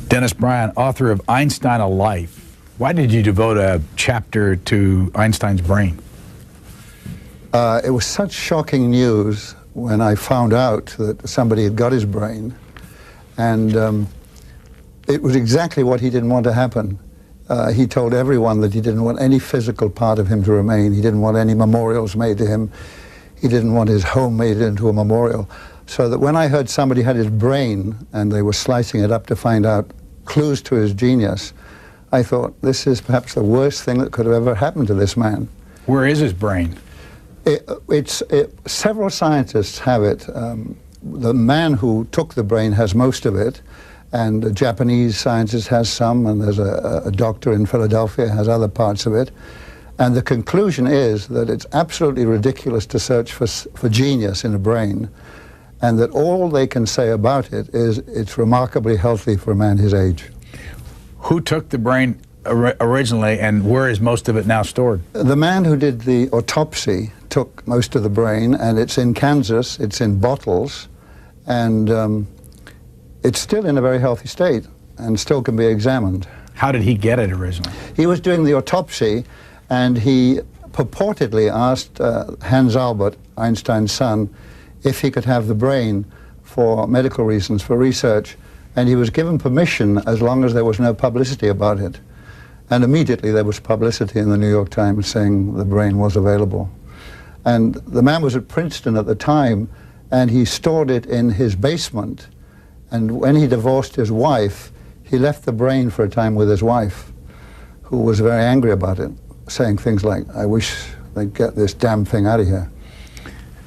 Dennis Bryan, author of Einstein, A Life. Why did you devote a chapter to Einstein's brain? It was such shocking news when I found out that somebody had got his brain, and it was exactly what he didn't want to happen. He told everyone that he didn't want any physical part of him to remain. He didn't want any memorials made to him. He didn't want his home made into a memorial. So that when I heard somebody had his brain and they were slicing it up to find out clues to his genius, I thought, this is perhaps the worst thing that could have ever happened to this man. Where is his brain? Several scientists have it. The man who took the brain has most of it, and a Japanese scientist has some, and there's a doctor in Philadelphia has other parts of it. And the conclusion is that it's absolutely ridiculous to search for genius in a brain, and that all they can say about it is it's remarkably healthy for a man his age. Who took the brain originally, and where is most of it now stored? The man who did the autopsy took most of the brain, and it's in Kansas, it's in bottles, and it's still in a very healthy state and still can be examined. How did he get it originally? He was doing the autopsy, and he purportedly asked Hans Albert, Einstein's son, if he could have the brain for medical reasons, for research, and he was given permission as long as there was no publicity about it. And immediately there was publicity in the New York Times saying the brain was available. And the man was at Princeton at the time, and he stored it in his basement. And when he divorced his wife, he left the brain for a time with his wife, who was very angry about it, saying things like, I wish they'd get this damn thing out of here.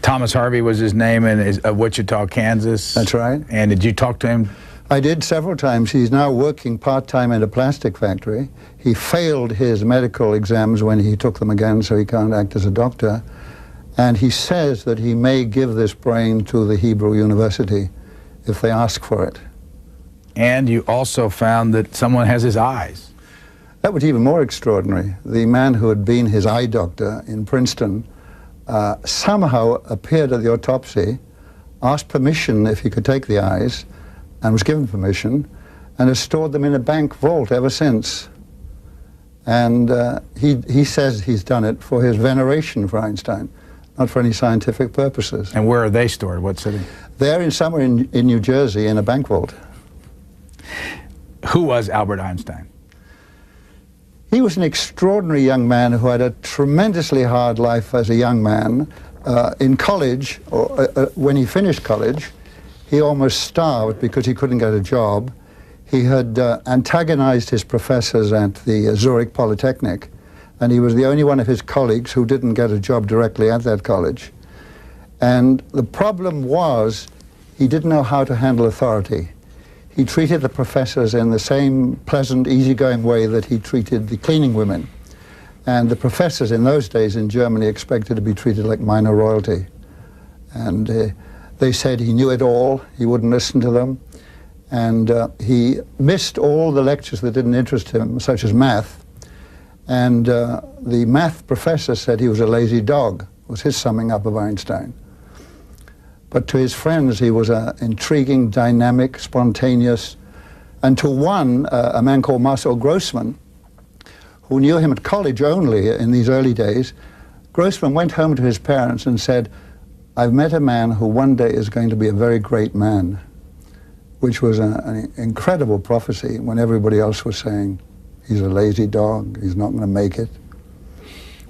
Thomas Harvey was his name, in Wichita, Kansas. That's right. And did you talk to him? I did several times. He's now working part-time in a plastic factory. He failed his medical exams when he took them again, so he can't act as a doctor. And he says that he may give this brain to the Hebrew University if they ask for it. And you also found that someone has his eyes. That was even more extraordinary. The man who had been his eye doctor in Princeton somehow appeared at the autopsy, asked permission if he could take the eyes, and was given permission, and has stored them in a bank vault ever since. And he says he's done it for his veneration for Einstein, not for any scientific purposes. And where are they stored? What city? They're somewhere in New Jersey in a bank vault. Who was Albert Einstein? He was an extraordinary young man who had a tremendously hard life as a young man. In college, or when he finished college, he almost starved because he couldn't get a job. He had antagonized his professors at the Zurich Polytechnic, and he was the only one of his colleagues who didn't get a job directly at that college. And the problem was he didn't know how to handle authority. He treated the professors in the same pleasant, easygoing way that he treated the cleaning women. And the professors in those days in Germany expected to be treated like minor royalty. And they said he knew it all, he wouldn't listen to them, and he missed all the lectures that didn't interest him, such as math. And the math professor said he was a lazy dog, was his summing up of Einstein. But to his friends, he was an intriguing, dynamic, spontaneous, and to one, a man called Marcel Grossman, who knew him at college only in these early days. Grossman went home to his parents and said, I've met a man who one day is going to be a very great man, which was an incredible prophecy when everybody else was saying, he's a lazy dog, he's not going to make it.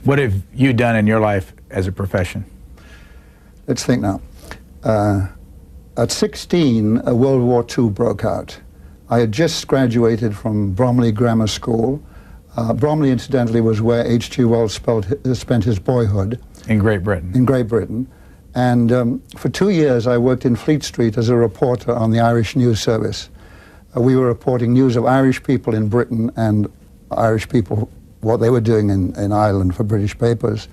What have you done in your life as a profession? Let's think now. At 16, World War II broke out. I had just graduated from Bromley Grammar School. Bromley, incidentally, was where H.G. Wells spent his boyhood. In Great Britain. In Great Britain. And for 2 years, I worked in Fleet Street as a reporter on the Irish News Service. We were reporting news of Irish people in Britain and Irish people, what they were doing in Ireland for British papers.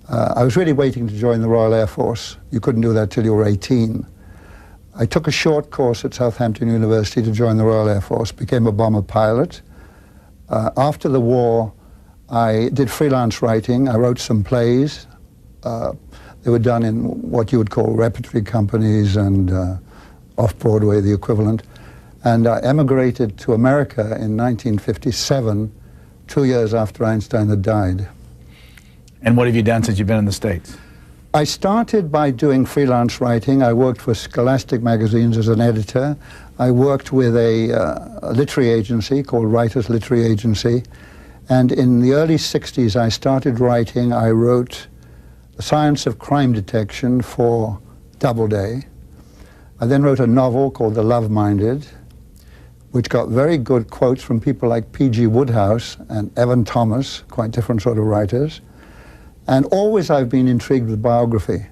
I was really waiting to join the Royal Air Force. You couldn't do that till you were 18. I took a short course at Southampton University to join the Royal Air Force, became a bomber pilot. After the war, I did freelance writing. I wrote some plays. They were done in what you would call repertory companies and off-Broadway, the equivalent. And I emigrated to America in 1957, 2 years after Einstein had died. And what have you done since you've been in the States? I started by doing freelance writing. I worked for Scholastic magazines as an editor. I worked with a literary agency called Writers Literary Agency. And in the early 60s, I started writing. I wrote The Science of Crime Detection for Doubleday. I then wrote a novel called The Love-Minded, which got very good quotes from people like P.G. Wodehouse and Evan Thomas, quite different sort of writers. And always I've been intrigued with biography.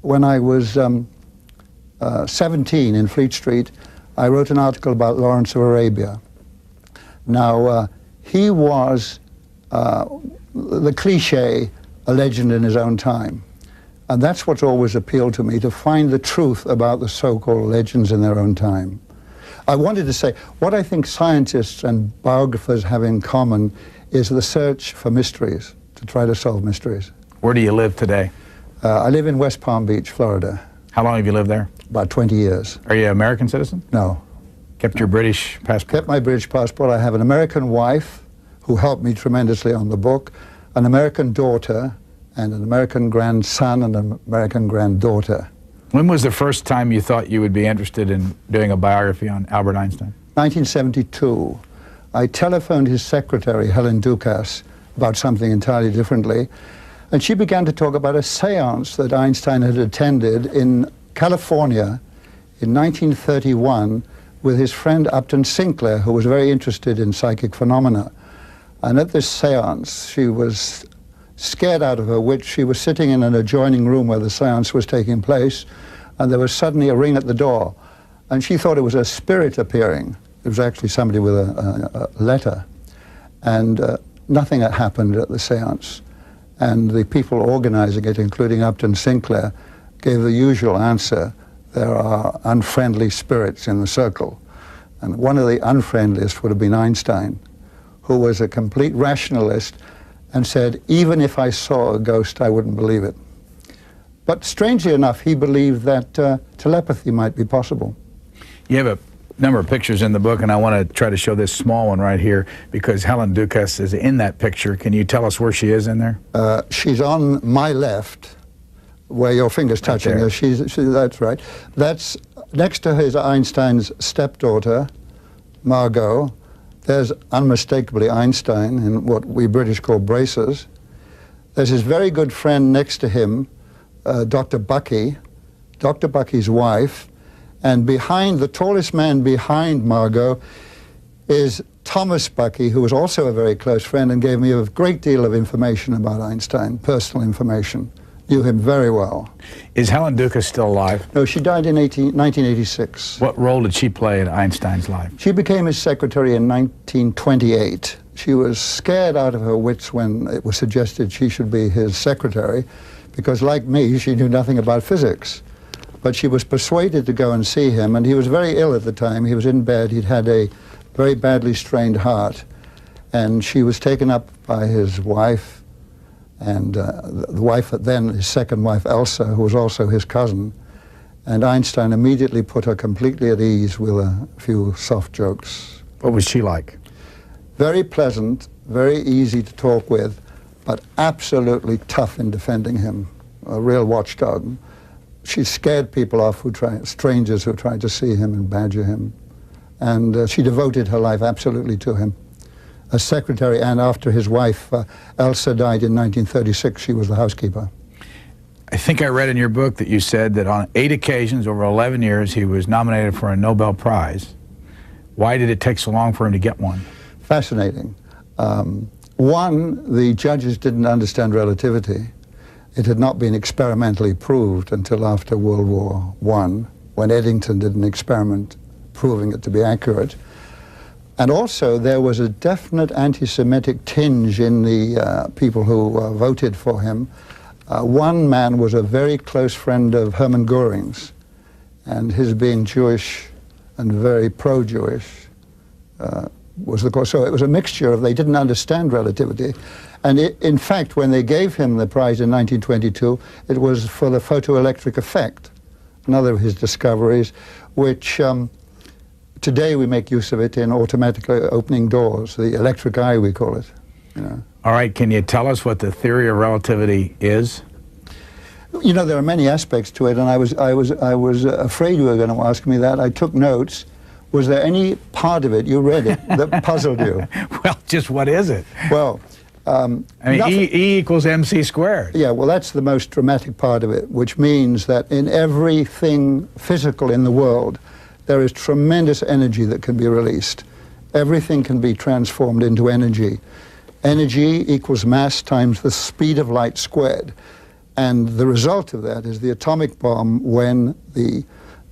When I was 17 in Fleet Street, I wrote an article about Lawrence of Arabia. Now, he was the cliche, a legend in his own time. And that's what's always appealed to me, to find the truth about the so-called legends in their own time. I wanted to say, what I think scientists and biographers have in common is the search for mysteries, to try to solve mysteries. Where do you live today? I live in West Palm Beach, Florida. How long have you lived there? About 20 years. Are you an American citizen? No. Kept your British passport? Kept my British passport. I have an American wife who helped me tremendously on the book, an American daughter, and an American grandson and an American granddaughter. When was the first time you thought you would be interested in doing a biography on Albert Einstein? 1972. I telephoned his secretary, Helen Dukas, about something entirely differently, and she began to talk about a seance that Einstein had attended in California in 1931 with his friend Upton Sinclair, who was very interested in psychic phenomena. And at this seance, she was scared out of her wits. She was sitting in an adjoining room where the seance was taking place, and there was suddenly a ring at the door. And she thought it was a spirit appearing. It was actually somebody with a letter. And nothing had happened at the seance. And the people organizing it, including Upton Sinclair, gave the usual answer: there are unfriendly spirits in the circle. And one of the unfriendliest would have been Einstein, who was a complete rationalist and said, even if I saw a ghost, I wouldn't believe it. But strangely enough, he believed that telepathy might be possible. You have a number of pictures in the book, and I want to try to show this small one right here because Helen Dukas is in that picture. Can you tell us where she is in there? She's on my left, where your finger's touching her. That's right. That's next to her is Einstein's stepdaughter, Margot. There's unmistakably Einstein in what we British call braces. There's his very good friend next to him, Dr. Bucky, Dr. Bucky's wife, and behind, the tallest man behind Margot is Thomas Bucky, who was also a very close friend and gave me a great deal of information about Einstein, personal information. Knew him very well. Is Helen Dukas still alive? No, she died in 1986. What role did she play in Einstein's life? She became his secretary in 1928. She was scared out of her wits when it was suggested she should be his secretary, because like me, she knew nothing about physics. But she was persuaded to go and see him, and he was very ill at the time. He was in bed. He'd had a very badly strained heart, and she was taken up by his wife, and the wife, then his second wife, Elsa, who was also his cousin. And Einstein immediately put her completely at ease with a few soft jokes. What was she like? Very pleasant, very easy to talk with, but absolutely tough in defending him, a real watchdog. She scared people off, strangers who tried to see him and badger him. And she devoted her life absolutely to him. As secretary, and after his wife, Elsa, died in 1936, she was the housekeeper. I think I read in your book that you said that on 8 occasions over 11 years he was nominated for a Nobel Prize. Why did it take so long for him to get one? Fascinating. One, the judges didn't understand relativity. It had not been experimentally proved until after World War I, when Eddington did an experiment proving it to be accurate. And also, there was a definite anti-Semitic tinge in the people who voted for him. One man was a very close friend of Hermann Goering's, and his being Jewish and very pro-Jewish was the cause. So it was a mixture of, they didn't understand relativity. And in fact, when they gave him the prize in 1922, it was for the photoelectric effect, another of his discoveries, which today we make use of it in automatically opening doors, the electric eye we call it. You know. All right, can you tell us what the theory of relativity is? You know, there are many aspects to it, and I was afraid you were going to ask me that. I took notes. Was there any part of it, you read it, that puzzled you? Well, just what is it? Well, I mean, E equals mc squared. Yeah, well, that's the most dramatic part of it, which means that in everything physical in the world, there is tremendous energy that can be released. Everything can be transformed into energy. Energy equals mass times the speed of light squared. And the result of that is the atomic bomb when the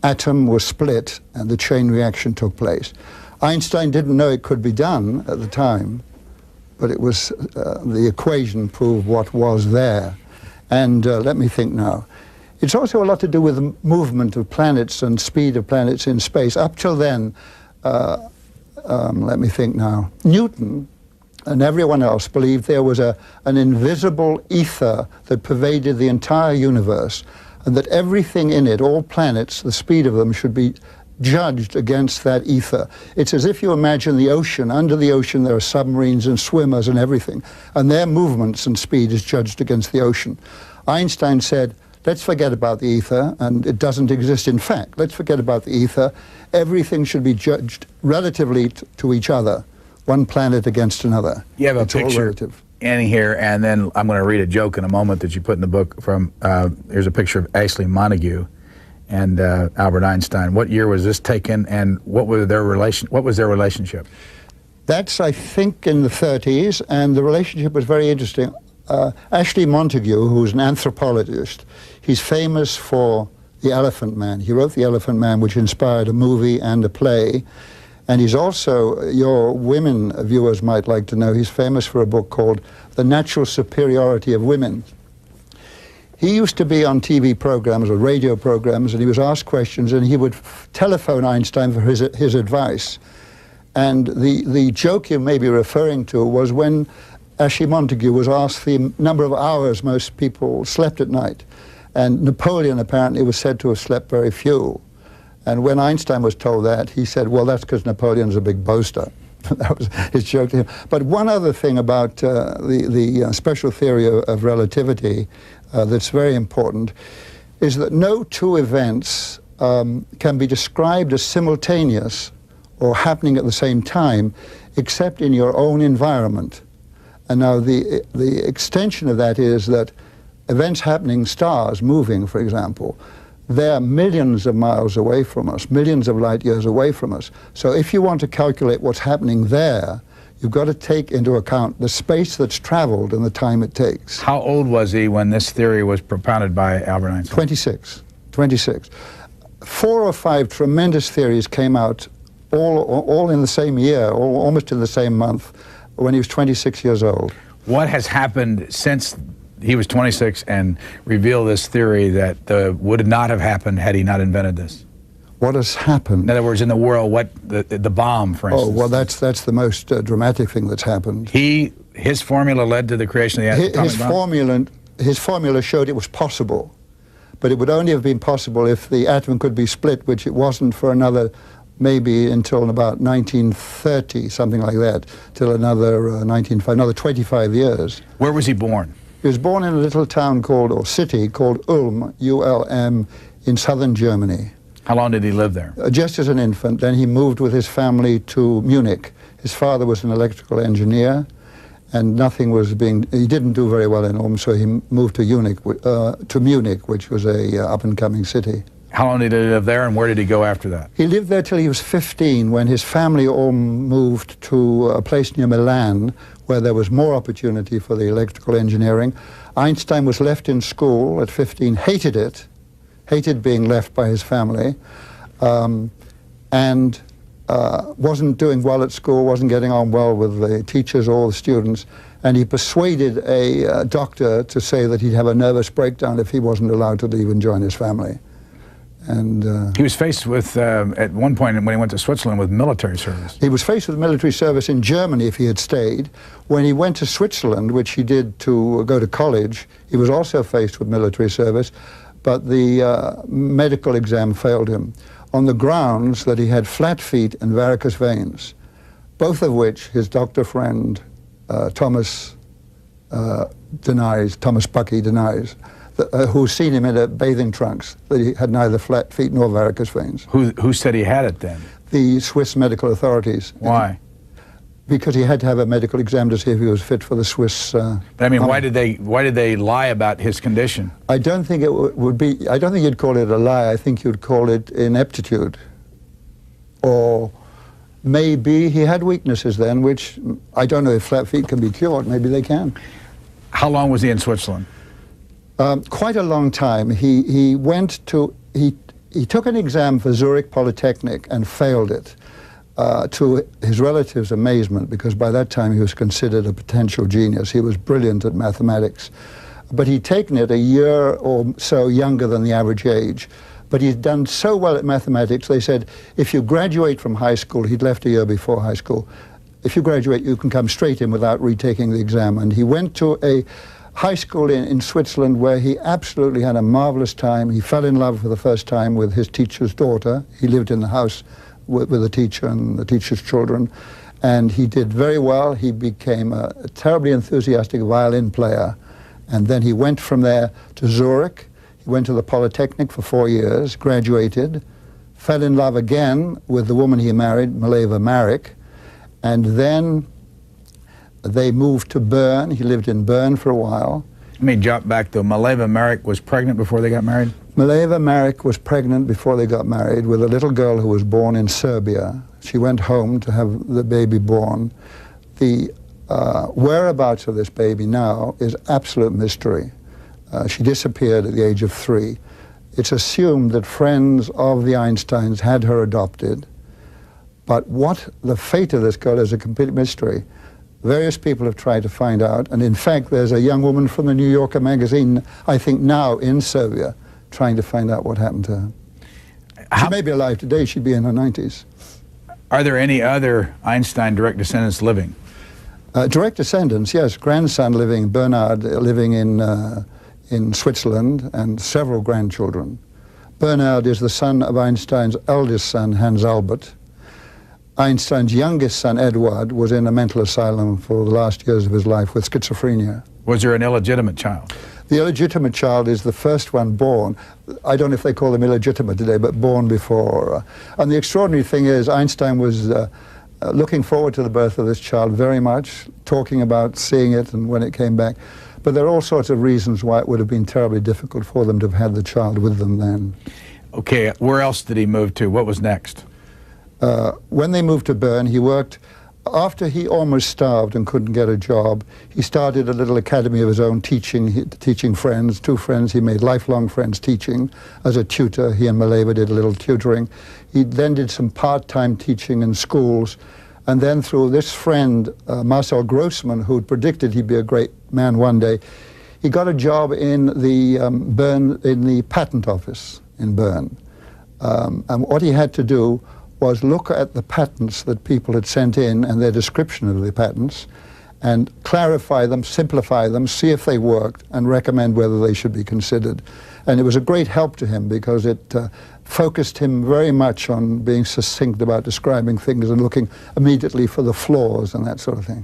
atom was split and the chain reaction took place. Einstein didn't know it could be done at the time, but it was, the equation proved what was there. And let me think now. It's also a lot to do with the movement of planets and speed of planets in space. Up till then, let me think now. Newton and everyone else believed there was an invisible ether that pervaded the entire universe, and that everything in it, all planets, the speed of them should be judged against that ether. It's as if you imagine the ocean. Under the ocean there are submarines and swimmers and everything, and their movements and speed is judged against the ocean. Einstein said, let's forget about the ether, and it doesn't exist in fact. Let's forget about the ether. Everything should be judged relatively to each other, one planet against another. You have a It's all picture relative. in here, and then I'm going to read a joke in a moment that you put in the book from, here's a picture of Ashley Montague and Albert Einstein. What year was this taken, and what was their relationship? That's, I think, in the 30s, and the relationship was very interesting. Ashley Montague, who's an anthropologist, he's famous for The Elephant Man. He wrote The Elephant Man, which inspired a movie and a play. And he's also, your women viewers might like to know, he's famous for a book called The Natural Superiority of Women. He used to be on TV programs or radio programs, and he was asked questions, and he would telephone Einstein for his advice. And the joke you may be referring to was when Ashley Montague was asked the number of hours most people slept at night. And Napoleon apparently was said to have slept very few. And when Einstein was told that, he said, well, that's because Napoleon's a big boaster. That was his joke to him. But one other thing about the special theory of relativity that's very important is that no two events can be described as simultaneous or happening at the same time except in your own environment. And now the extension of that is that events happening, stars moving, for example, they're millions of miles away from us, millions of light years away from us. So if you want to calculate what's happening there, you've got to take into account the space that's traveled and the time it takes. How old was he when this theory was propounded by Albert Einstein? 26. 4 or 5 tremendous theories came out all in the same year, almost in the same month, when he was 26 years old. What has happened since he was 26 and revealed this theory that would not have happened had he not invented this? What has happened? In other words, in the world, what the bomb, for instance. Oh, well, that's the most dramatic thing that's happened. His formula led to the creation of the atomic bomb? His formula showed it was possible, but it would only have been possible if the atom could be split, which it wasn't for another, maybe until about 1930, something like that, till another 25 years. Where was he born? He was born in a little town city called Ulm, U-L-M, in southern Germany. How long did he live there? Just as an infant. Then he moved with his family to Munich. His father was an electrical engineer, and he didn't do very well in Ulm, so he moved to Munich, which was a up-and-coming city. How long did he live there, and where did he go after that? He lived there till he was 15, when his family all moved to a place near Milan, where there was more opportunity for the electrical engineering. Einstein was left in school at 15, hated being left by his family, and wasn't doing well at school, wasn't getting on well with the teachers or the students, and he persuaded a doctor to say that he'd have a nervous breakdown if he wasn't allowed to leave and join his family. And he was faced with, at one point when he went to Switzerland, with military service. He was faced with military service in Germany if he had stayed. When he went to Switzerland, which he did to go to college, he was also faced with military service, but the medical exam failed him. on the grounds that he had flat feet and varicose veins, both of which his doctor friend Thomas Bucky denies, who's seen him in bathing trunks, that he had neither flat feet nor varicose veins. Who said he had it then? The Swiss medical authorities. Why? Because he had to have a medical exam to see if he was fit for the Swiss. But I mean, why did they lie about his condition? I don't think it would be. I don't think you'd call it a lie. I think you'd call it ineptitude, or maybe he had weaknesses then, which I don't know if flat feet can be cured. Maybe they can. How long was he in Switzerland? Quite a long time. He took an exam for Zurich Polytechnic and failed it. To his relatives' amazement, because by that time he was considered a potential genius. He was brilliant at mathematics. But he'd taken it a year or so younger than the average age. But he'd done so well at mathematics, they said, if you graduate from high school, he'd left a year before high school, if you graduate, you can come straight in without retaking the exam. And he went to a high school in Switzerland where he absolutely had a marvelous time. He fell in love for the first time with his teacher's daughter. He lived in the house with the teacher and the teacher's children, and he did very well. He became a terribly enthusiastic violin player, and then he went from there to Zurich. He went to the Polytechnic for 4 years, graduated, fell in love again with the woman he married, Mileva Marek, and then they moved to Bern. He lived in Bern for a while. Let me jump back though. Mileva Marek was pregnant before they got married? Mileva Marek was pregnant before they got married with a little girl who was born in Serbia. She went home to have the baby born. The whereabouts of this baby now is absolute mystery. She disappeared at the age of 3. It's assumed that friends of the Einsteins had her adopted, but what the fate of this girl is a complete mystery. Various people have tried to find out, and in fact there's a young woman from the New Yorker magazine, I think now in Serbia, trying to find out what happened to her. She may be alive today, she'd be in her 90s. Are there any other Einstein direct descendants living? Direct descendants, yes. Grandson living, Bernard living in Switzerland, and several grandchildren. Bernard is the son of Einstein's eldest son, Hans Albert. Einstein's youngest son, Edward, was in a mental asylum for the last years of his life with schizophrenia. Was there an illegitimate child? The illegitimate child is the first one born. I don't know if they call them illegitimate today, but born before. And the extraordinary thing is, Einstein was looking forward to the birth of this child very much, talking about seeing it and when it came back. But there are all sorts of reasons why it would have been terribly difficult for them to have had the child with them then. Okay, where else did he move to? What was next? When they moved to Bern, he worked. After he almost starved and couldn't get a job, he started a little academy of his own, teaching friends, 2 friends. He made lifelong friends teaching as a tutor. He and Mileva did a little tutoring. He then did some part-time teaching in schools. And then through this friend, Marcel Grossman, who predicted he'd be a great man one day, he got a job in the patent office in Bern. And what he had to do was look at the patents that people had sent in and their description of the patents and clarify them, simplify them, see if they worked, and recommend whether they should be considered. And it was a great help to him because it focused him very much on being succinct about describing things and looking immediately for the flaws and that sort of thing.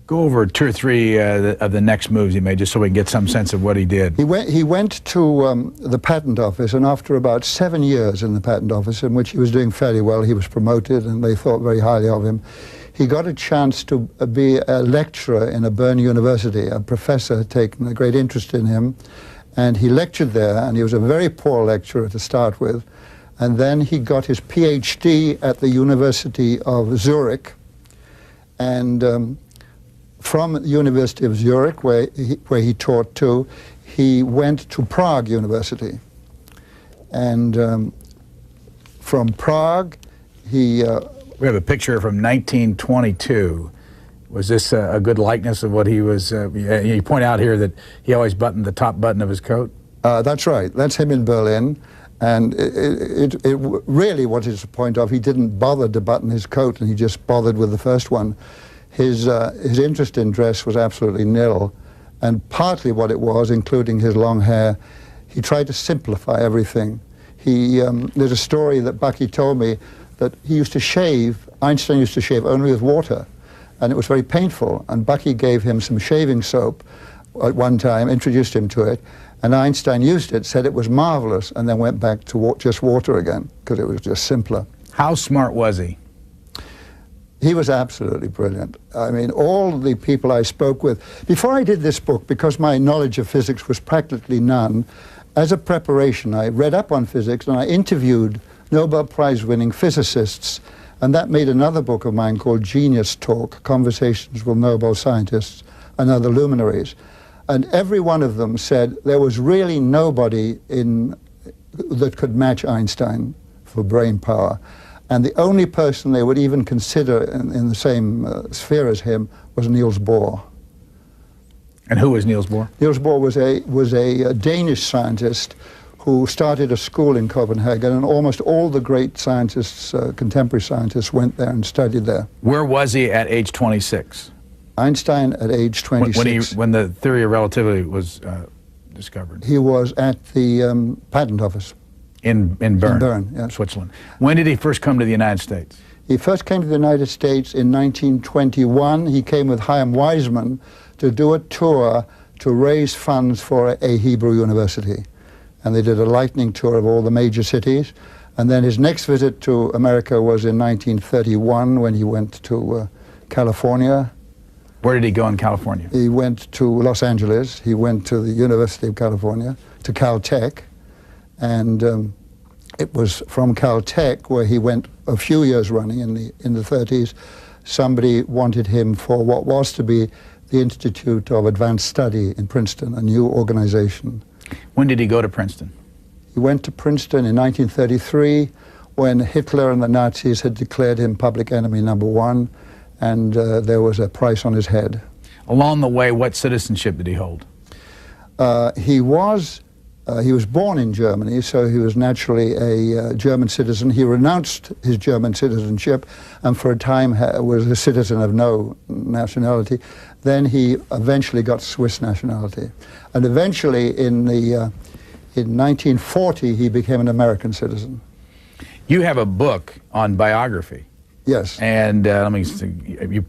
Go over 2 or 3 of the next moves he made, just so we can get some sense of what he did. He went to the patent office, and after about 7 years in the patent office, in which he was doing fairly well, he was promoted, and they thought very highly of him. He got a chance to be a lecturer in a Bern university. A professor had taken a great interest in him, and he lectured there, and he was a very poor lecturer to start with. And then he got his PhD at the University of Zurich, and from the University of Zurich, where he taught too, he went to Prague University. And from Prague, he... we have a picture from 1922. Was this a good likeness of what he was... you point out here that he always buttoned the top button of his coat? That's right. That's him in Berlin. And it really, what is the point of, he didn't bother to button his coat, and he just bothered with the first one. His interest in dress was absolutely nil, and partly what it was, including his long hair, he tried to simplify everything. There's a story that Bucky told me that he used to shave, Einstein used to shave only with water, and it was very painful. And Bucky gave him some shaving soap at one time, introduced him to it, and Einstein used it, said it was marvelous, and then went back to just water again, because it was just simpler. How smart was he? He was absolutely brilliant. I mean, all the people I spoke with, before I did this book, because my knowledge of physics was practically none, as a preparation, I read up on physics and I interviewed Nobel Prize-winning physicists, and that made another book of mine called Genius Talk, Conversations with Nobel Scientists and Other Luminaries. And every one of them said there was really nobody that could match Einstein for brain power. And the only person they would even consider in the same sphere as him was Niels Bohr. And who was Niels Bohr? Niels Bohr was a Danish scientist who started a school in Copenhagen, and almost all the great scientists, contemporary scientists, went there and studied there. Where was he at age 26? Einstein at age 26. When the theory of relativity was discovered? He was at the patent office. In Bern? In Bern, yes. Switzerland. When did he first come to the United States? He first came to the United States in 1921. He came with Chaim Weizmann to do a tour to raise funds for a Hebrew university. And they did a lightning tour of all the major cities. And then his next visit to America was in 1931 when he went to California. Where did he go in California? He went to Los Angeles. He went to the University of California, to Caltech. And it was from Caltech, where he went a few years running in the 30s, somebody wanted him for what was to be the Institute of Advanced Study in Princeton, a new organization. When did he go to Princeton? He went to Princeton in 1933 when Hitler and the Nazis had declared him public enemy #1, and there was a price on his head. Along the way, what citizenship did he hold? He was born in Germany, so he was naturally a German citizen. He renounced his German citizenship and for a time was a citizen of no nationality. Then he eventually got Swiss nationality. And eventually in 1940 he became an American citizen. You have a book on biography. Yes. And let me see,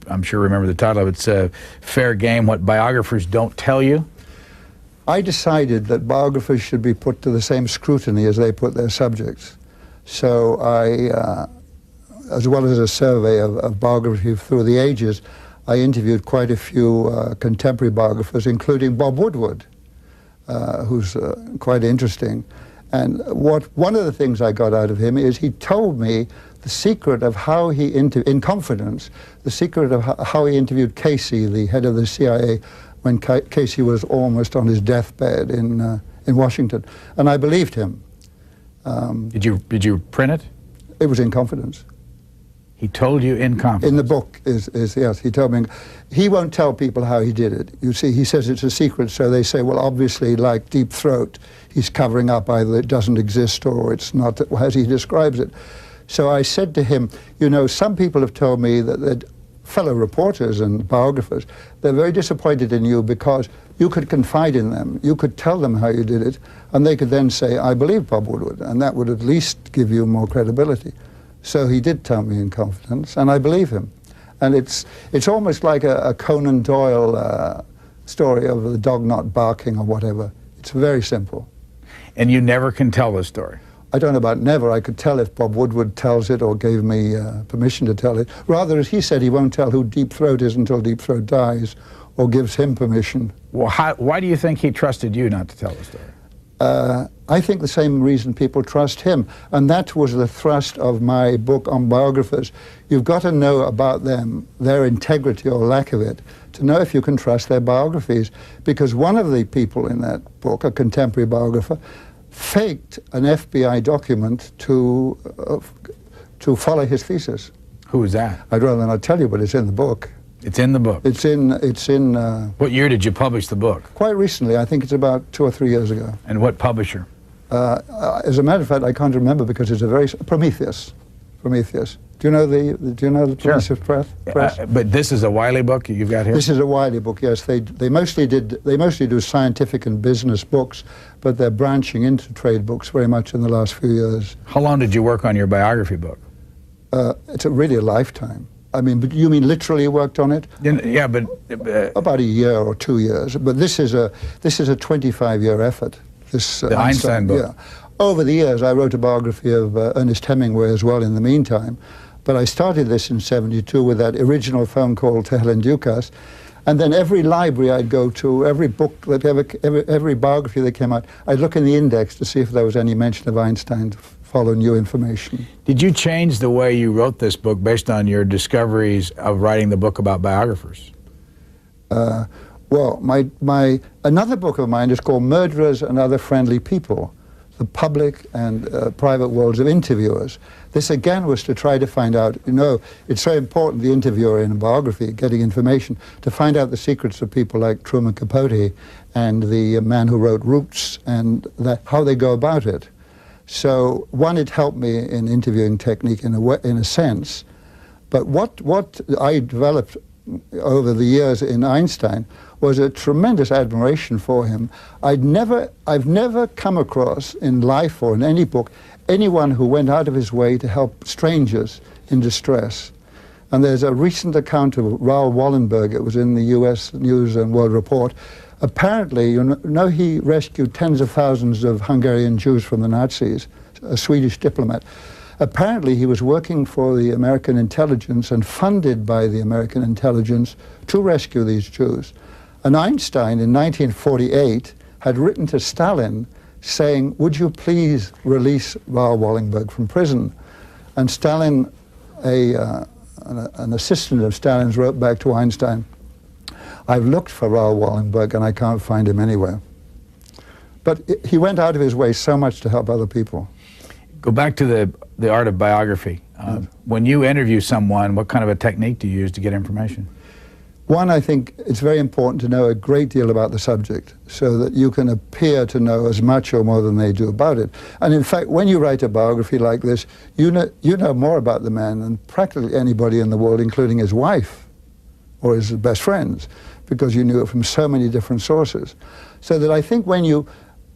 I'm sure you remember the title of it. It's Fair Game, What Biographers Don't Tell You. I decided that biographers should be put to the same scrutiny as they put their subjects. So I, as well as a survey of biography through the ages, I interviewed quite a few contemporary biographers, including Bob Woodward, who's quite interesting. And one of the things I got out of him is he told me the secret of how he, in confidence, the secret of how he interviewed Casey, the head of the CIA, when Casey was almost on his deathbed in Washington, and I believed him. Did you print it? It was in confidence. He told you in confidence? In the book, yes, he told me. He won't tell people how he did it. You see, he says it's a secret, so they say, well, obviously, like Deep Throat, he's covering up either it doesn't exist or it's not as he describes it. So I said to him, you know, some people have told me that fellow reporters and biographers, they're very disappointed in you because you could confide in them, you could tell them how you did it, and they could then say, I believe Bob Woodward, and that would at least give you more credibility. So he did tell me in confidence, and I believe him. And it's almost like a Conan Doyle story of the dog not barking or whatever. It's very simple. And you never can tell the story? I don't know about never. I could tell if Bob Woodward tells it or gave me permission to tell it. Rather, as he said, he won't tell who Deep Throat is until Deep Throat dies or gives him permission. Well, why do you think he trusted you not to tell the story? I think the same reason people trust him. And that was the thrust of my book on biographers. You've got to know about them, their integrity or lack of it, to know if you can trust their biographies. Because one of the people in that book, a contemporary biographer, faked an FBI document to follow his thesis. Who was that? I'd rather not tell you, but it's in the book. It's in the book? It's in what year did you publish the book? Quite recently. I think it's about 2 or 3 years ago. And what publisher? As a matter of fact, I can't remember because it's a very... Prometheus. Prometheus. Do you know the Prometheus press? But this is a Wiley book you've got here? This is a Wiley book, yes. They mostly do scientific and business books, but they're branching into trade books very much in the last few years. How long did you work on your biography book? It's really a lifetime. I mean, but you mean literally worked on it? Yeah, but about a year or 2 years. But this is a 25-year effort. This the Einstein book. Yeah. Over the years, I wrote a biography of Ernest Hemingway as well in the meantime. But I started this in '72 with that original phone call to Helen Dukas. And then every library I'd go to, every book, that every biography that came out, I'd look in the index to see if there was any mention of Einstein to follow new information. Did you change the way you wrote this book based on your discoveries of writing the book about biographers? Well, another book of mine is called Murderers and Other Friendly People, the public and private worlds of interviewers. This again was to try to find out, it's so important, the interviewer in a biography, getting information, to find out the secrets of people like Truman Capote and the man who wrote Roots and how they go about it. So one, it helped me in interviewing technique in a sense, but what I developed over the years in Einstein was a tremendous admiration for him. I've never come across in life or in any book anyone who went out of his way to help strangers in distress. And there's a recent account of Raoul Wallenberg. It was in the US News and World Report. Apparently, he rescued tens of thousands of Hungarian Jews from the Nazis, a Swedish diplomat. Apparently, he was working for the American intelligence and funded by the American intelligence to rescue these Jews. And Einstein, in 1948, had written to Stalin saying, would you please release Raoul Wallenberg from prison? And Stalin, an assistant of Stalin's, wrote back to Einstein, I've looked for Raoul Wallenberg and I can't find him anywhere. But he went out of his way so much to help other people. Go back to the art of biography. When you interview someone, what kind of a technique do you use to get information? One, I think it's very important to know a great deal about the subject so that you can appear to know as much or more than they do about it. And in fact, when you write a biography like this, you know more about the man than practically anybody in the world, including his wife or his best friends, because you knew it from so many different sources. So that I think when you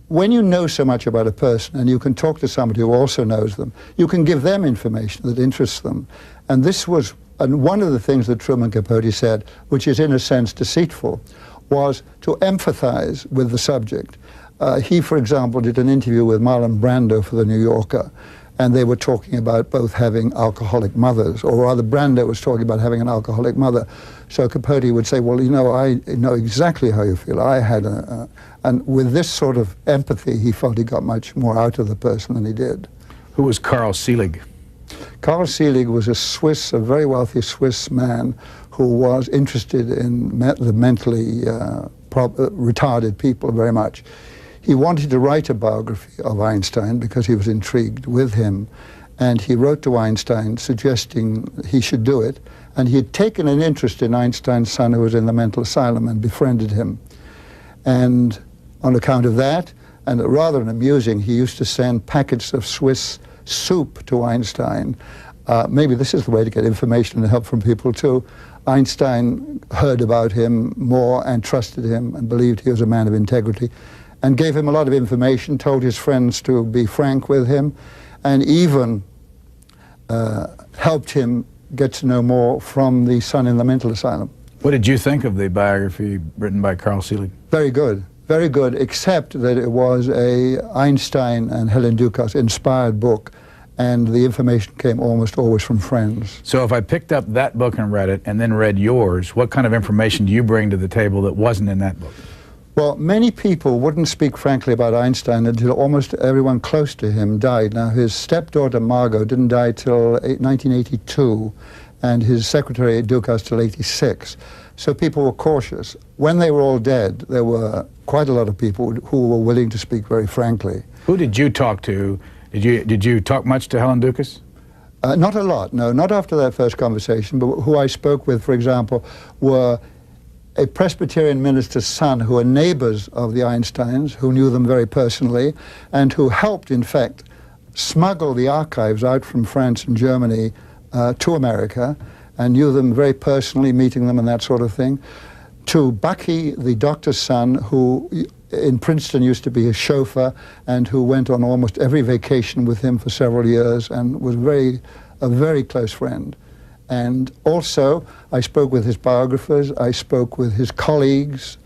know so much about a person and you can talk to somebody who also knows them, you can give them information that interests them. And this was one of the things that Truman Capote said, which is in a sense deceitful, was to empathize with the subject. He, for example, did an interview with Marlon Brando for The New Yorker, and they were talking about both having alcoholic mothers, or rather Brando was talking about having an alcoholic mother. So Capote would say, well, I know exactly how you feel. I had and with this sort of empathy, he felt he got much more out of the person than he did. Who was Carl Selig? Carl Selig was a very wealthy Swiss man who was interested in the mentally retarded people very much. He wanted to write a biography of Einstein because he was intrigued with him, and he wrote to Einstein suggesting he should do it, and he had taken an interest in Einstein's son who was in the mental asylum and befriended him. And on account of that, and rather amusing, he used to send packets of Swiss soup to Einstein. Maybe this is the way to get information and help from people too. Einstein heard about him more and trusted him and believed he was a man of integrity and gave him a lot of information, told his friends to be frank with him, and even helped him get to know more from the son in the mental asylum. What did you think of the biography written by Carl Selig? Very good. Very good, except that it was a Einstein and Helen Dukas inspired book, and the information came almost always from friends. So if I picked up that book and read it, and then read yours, what kind of information do you bring to the table that wasn't in that book? Well, many people wouldn't speak frankly about Einstein until almost everyone close to him died. Now, his stepdaughter Margot didn't die till 1982, and his secretary Dukas till 86. So people were cautious. When they were all dead, there were quite a lot of people who were willing to speak very frankly. Who did you talk to? Did you talk much to Helen Dukas? Not a lot, no, not after that first conversation, but who I spoke with, for example, were a Presbyterian minister's son who were neighbors of the Einsteins, who knew them very personally, and who helped, in fact, smuggle the archives out from France and Germany to America, and knew them very personally, meeting them and that sort of thing, to Bucky, the doctor's son, who in Princeton used to be his chauffeur and who went on almost every vacation with him for several years and was a very close friend. And also, I spoke with his biographers, I spoke with his colleagues.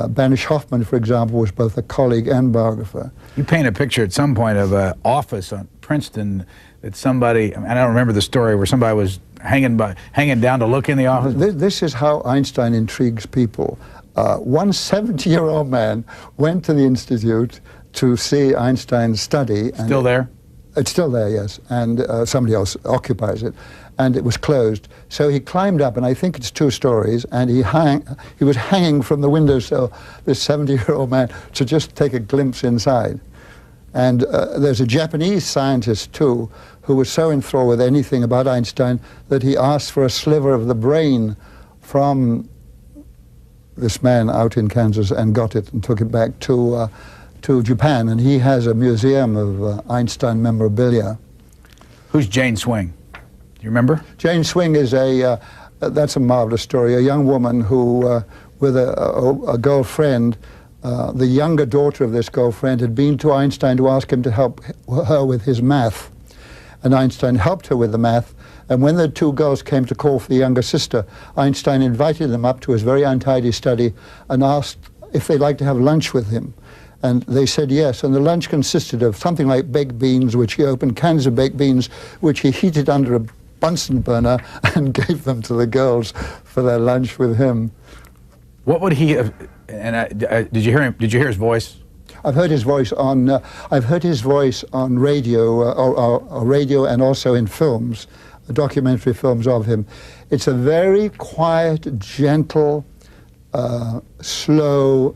Banish Hoffman, for example, was both a colleague and biographer. You paint a picture at some point of an office on Princeton that somebody, I don't remember the story, where somebody was hanging down to look in the office. This is how Einstein intrigues people. One 70-year-old man went to the Institute to see Einstein's study. And Still there? It's still there, yes, and somebody else occupies it, and it was closed. So he climbed up, and I think it's 2 stories, and he was hanging from the windowsill, this 70-year-old man, to just take a glimpse inside. And there's a Japanese scientist, too, who was so enthralled with anything about Einstein that he asked for a sliver of the brain from this man out in Kansas and got it and took it back to Japan, and he has a museum of Einstein memorabilia. Who's Jane Swing? Do you remember? Jane Swing is that's a marvelous story, a young woman who, with a girlfriend, the younger daughter of this girlfriend had been to Einstein to ask him to help her with his math. And Einstein helped her with the math, and when the 2 girls came to call for the younger sister, Einstein invited them up to his very untidy study and asked if they'd like to have lunch with him. And they said yes, and the lunch consisted of something like baked beans, which he opened cans of baked beans, which he heated under a Bunsen burner and gave them to the girls for their lunch with him. What would he have, and did you hear him, did you hear his voice? I've heard his voice on radio, or radio, and also in films, documentary films of him. It's a very quiet, gentle, slow,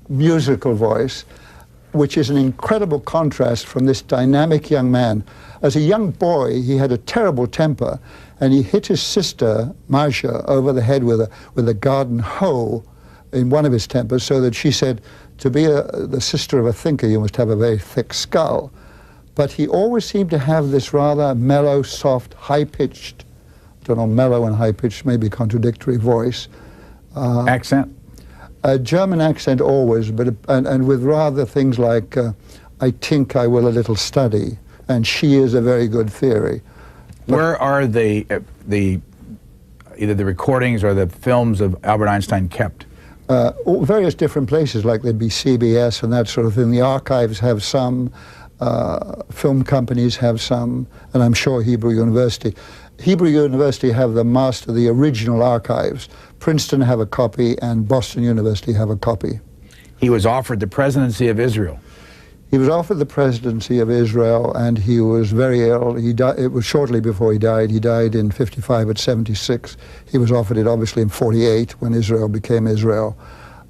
musical voice, which is an incredible contrast from this dynamic young man. As a young boy, he had a terrible temper, and he hit his sister, Marcia, over the head with a garden hoe in one of his tempers, so that she said, to be the sister of a thinker, you must have a very thick skull. But he always seemed to have this rather mellow, soft, high-pitched, I don't know, mellow and high-pitched, maybe contradictory voice. Accent? A German accent always, but and with rather things like, I think I will a little study, and she is a very good theory. But where are either the recordings or the films of Albert Einstein kept? Various different places, like there'd be CBS and that sort of thing. The archives have some, film companies have some, and I'm sure Hebrew University. Hebrew University have the original archives. Princeton have a copy, and Boston University have a copy. He was offered the presidency of Israel. He was offered the presidency of Israel, and he was very ill. He died. It was shortly before he died. He died in '55 at 76. He was offered it obviously in '48 when Israel became Israel.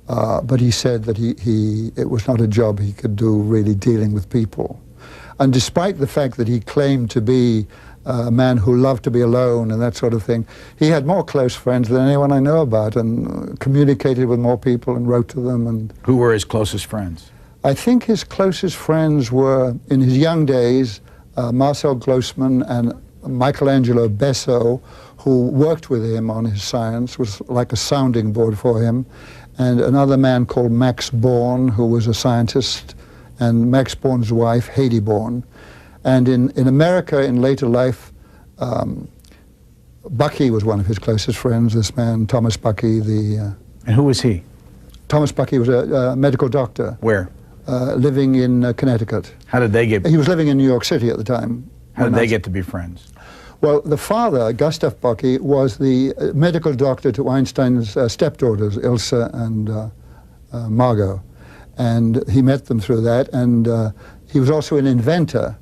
But he said that it was not a job he could do, really dealing with people. And despite the fact that he claimed to be a man who loved to be alone and that sort of thing, he had more close friends than anyone I know about, and communicated with more people and wrote to them. And who were his closest friends? I think his closest friends were, in his young days, Marcel Grossman and Michelangelo Besso, who worked with him on his science, was like a sounding board for him, and another man called Max Born, who was a scientist, and Max Born's wife, Haydée Born. And in America, in later life, Bucky was one of his closest friends, this man, Thomas Bucky. And who was he? Thomas Bucky was a medical doctor. Where? Living in Connecticut. How did they get? He was living in New York City at the time. How did they get to be friends? Well, the father, Gustav Bucky, was the medical doctor to Einstein's stepdaughters, Ilse and Margot. And he met them through that, and he was also an inventor.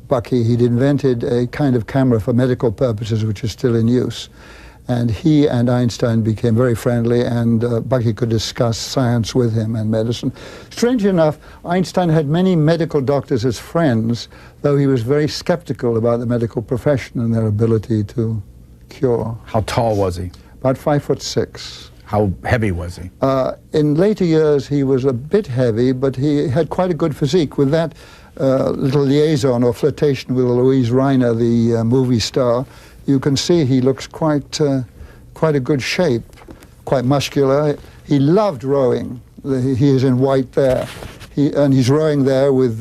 Bucky, he'd invented a kind of camera for medical purposes which is still in use. And he and Einstein became very friendly, and Bucky could discuss science with him and medicine. Strangely enough, Einstein had many medical doctors as friends, though he was very skeptical about the medical profession and their ability to cure. How tall was he? About 5'6". How heavy was he? In later years, he was a bit heavy, but he had quite a good physique. With that, little liaison or flirtation with Louise Reiner, the movie star, you can see he looks quite a good shape, quite muscular. He loved rowing. He is in white there. He's rowing there with